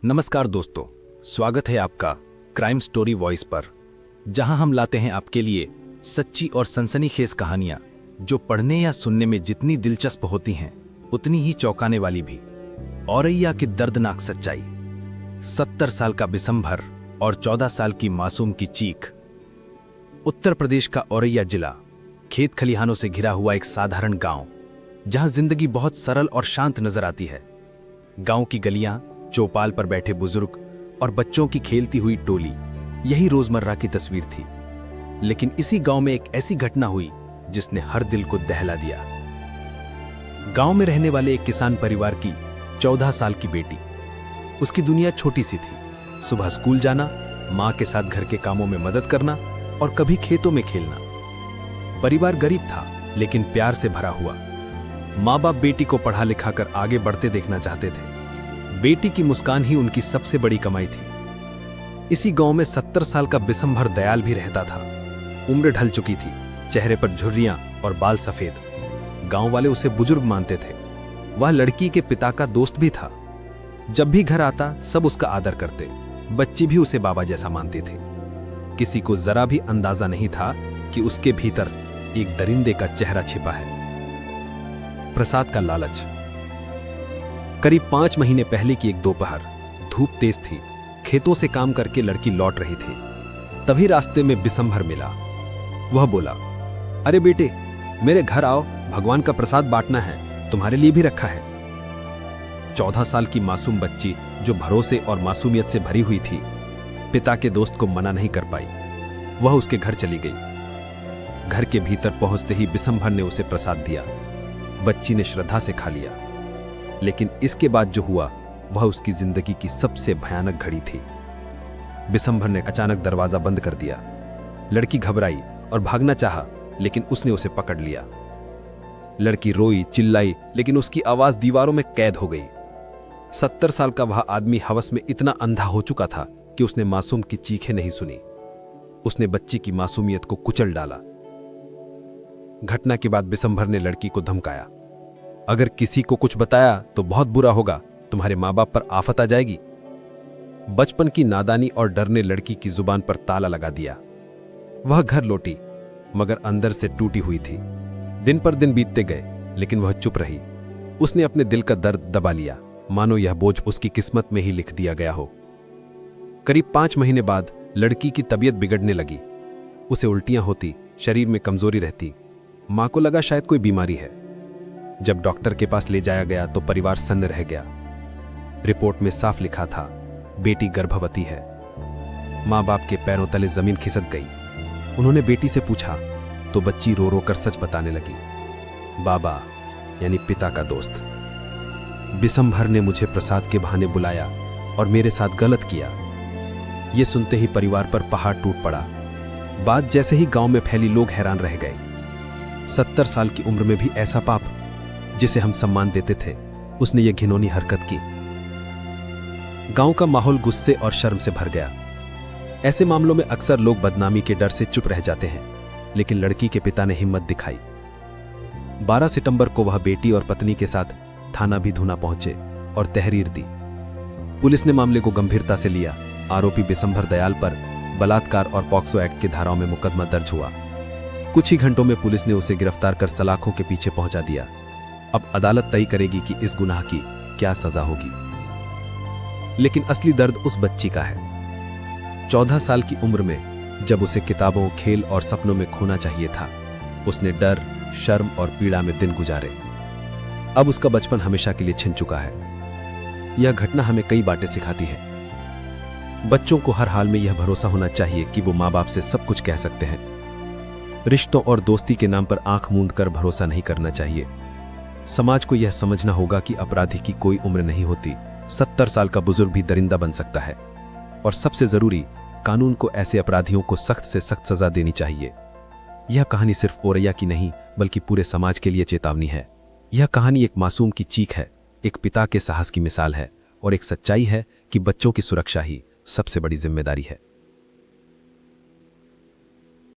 नमस्कार दोस्तों, स्वागत है आपका क्राइम स्टोरी वॉइस पर, जहां हम लाते हैं आपके लिए सच्ची और सनसनीखेज कहानियां जो पढ़ने या सुनने में जितनी दिलचस्प होती हैं उतनी ही चौंकाने वाली भी। औरैया की दर्दनाक सच्चाई। 70 साल का बिसंभर और 14 साल की मासूम की चीख। उत्तर प्रदेश का औरैया जिला खेत खलिहानों से घिरा हुआ एक साधारण गांव, जहां जिंदगी बहुत सरल और शांत नजर आती है। गांव की गलियां, चौपाल पर बैठे बुजुर्ग और बच्चों की खेलती हुई टोली, यही रोजमर्रा की तस्वीर थी। लेकिन इसी गांव में एक ऐसी घटना हुई जिसने हर दिल को दहला दिया। गांव में रहने वाले एक किसान परिवार की 14 साल की बेटी। उसकी दुनिया छोटी सी थी। सुबह स्कूल जाना, मां के साथ घर के कामों में मदद करना और कभी खेतों में खेलना। परिवार गरीब था लेकिन प्यार से भरा हुआ। मां बाप बेटी को पढ़ा लिखा कर आगे बढ़ते देखना चाहते थे। बेटी की मुस्कान ही उनकी सबसे बड़ी कमाई थी। इसी गांव में 70 साल का बिसंभर दयाल भी रहता था। उम्र ढल चुकी थी, चेहरे पर झुर्रियां और बाल सफेद। गांव वाले उसे बुजुर्ग मानते थे। वह लड़की के पिता का दोस्त भी था। जब भी घर आता सब उसका आदर करते। बच्ची भी उसे बाबा जैसा मानती थी। किसी को जरा भी अंदाजा नहीं था कि उसके भीतर एक दरिंदे का चेहरा छिपा है। प्रसाद का लालच। करीब 5 महीने पहले की एक दोपहर, धूप तेज थी। खेतों से काम करके लड़की लौट रही थी। तभी रास्ते में बिसंभर मिला। वह बोला, अरे बेटे, मेरे घर आओ, भगवान का प्रसाद बांटना है, तुम्हारे लिए भी रखा है। 14 साल की मासूम बच्ची जो भरोसे और मासूमियत से भरी हुई थी, पिता के दोस्त को मना नहीं कर पाई। वह उसके घर चली गई। घर के भीतर पहुंचते ही बिसंभर ने उसे प्रसाद दिया। बच्ची ने श्रद्धा से खा लिया। लेकिन इसके बाद जो हुआ वह उसकी जिंदगी की सबसे भयानक घड़ी थी। बिसंभर ने अचानक दरवाजा बंद कर दिया। लड़की घबराई और भागना चाहा, लेकिन उसने उसे पकड़ लिया। लड़की रोई, चिल्लाई, लेकिन उसकी आवाज दीवारों में कैद हो गई। 70 साल का वह आदमी हवस में इतना अंधा हो चुका था कि उसने मासूम की चीखें नहीं सुनी। उसने बच्ची की मासूमियत को कुचल डाला। घटना के बाद बिसंभर ने लड़की को धमकाया, अगर किसी को कुछ बताया तो बहुत बुरा होगा, तुम्हारे मां बाप पर आफत आ जाएगी। बचपन की नादानी और डर ने लड़की की जुबान पर ताला लगा दिया। वह घर लौटी, मगर अंदर से टूटी हुई थी। दिन पर दिन बीतते गए, लेकिन वह चुप रही। उसने अपने दिल का दर्द दबा लिया, मानो यह बोझ उसकी किस्मत में ही लिख दिया गया हो। करीब 5 महीने बाद लड़की की तबीयत बिगड़ने लगी। उसे उल्टियां होती, शरीर में कमजोरी रहती। मां को लगा शायद कोई बीमारी है। जब डॉक्टर के पास ले जाया गया तो परिवार सन्न रह गया। रिपोर्ट में साफ लिखा था, बेटी गर्भवती है। मां बाप के पैरों तले जमीन खिसक गई। उन्होंने बेटी से पूछा तो बच्ची रो रो कर सच बताने लगी। बाबा यानी पिता का दोस्त बिसंभर ने मुझे प्रसाद के बहाने बुलाया और मेरे साथ गलत किया। यह सुनते ही परिवार पर पहाड़ टूट पड़ा। बात जैसे ही गांव में फैली, लोग हैरान रह गए। 70 साल की उम्र में भी ऐसा पाप, जिसे हम सम्मान देते थे, उसने यह घिनौनी हरकत की। गांव का माहौल गुस्से और शर्म से भर गया। ऐसे मामलों में अक्सर लोग बदनामी के डर से चुप रह जाते हैं, लेकिन लड़की के पिता ने हिम्मत दिखाई। 12 सितंबर को वह बेटी और पत्नी के साथ थाना भी धूना पहुंचे और तहरीर दी। पुलिस ने मामले को गंभीरता से लिया। आरोपी बिसंभर दयाल पर बलात्कार और पॉक्सो एक्ट की धाराओं में मुकदमा दर्ज हुआ। कुछ ही घंटों में पुलिस ने उसे गिरफ्तार कर सलाखों के पीछे पहुंचा दिया। अब अदालत तय करेगी कि इस गुनाह की क्या सजा होगी। लेकिन असली दर्द उस बच्ची का है। 14 साल की उम्र में जब उसे किताबों, खेल और सपनों में खोना चाहिए था, उसने डर, शर्म और पीड़ा में दिन गुजारे। अब उसका बचपन हमेशा के लिए छिन चुका है। यह घटना हमें कई बातें सिखाती है। बच्चों को हर हाल में यह भरोसा होना चाहिए कि वो मां बाप से सब कुछ कह सकते हैं। रिश्तों और दोस्ती के नाम पर आंख मूंद कर भरोसा नहीं करना चाहिए। समाज को यह समझना होगा कि अपराधी की कोई उम्र नहीं होती। 70 साल का बुजुर्ग भी दरिंदा बन सकता है। और सबसे जरूरी, कानून को ऐसे अपराधियों को सख्त से सख्त सजा देनी चाहिए। यह कहानी सिर्फ औरैया की नहीं, बल्कि पूरे समाज के लिए चेतावनी है। यह कहानी एक मासूम की चीख है, एक पिता के साहस की मिसाल है और एक सच्चाई है कि बच्चों की सुरक्षा ही सबसे बड़ी जिम्मेदारी है।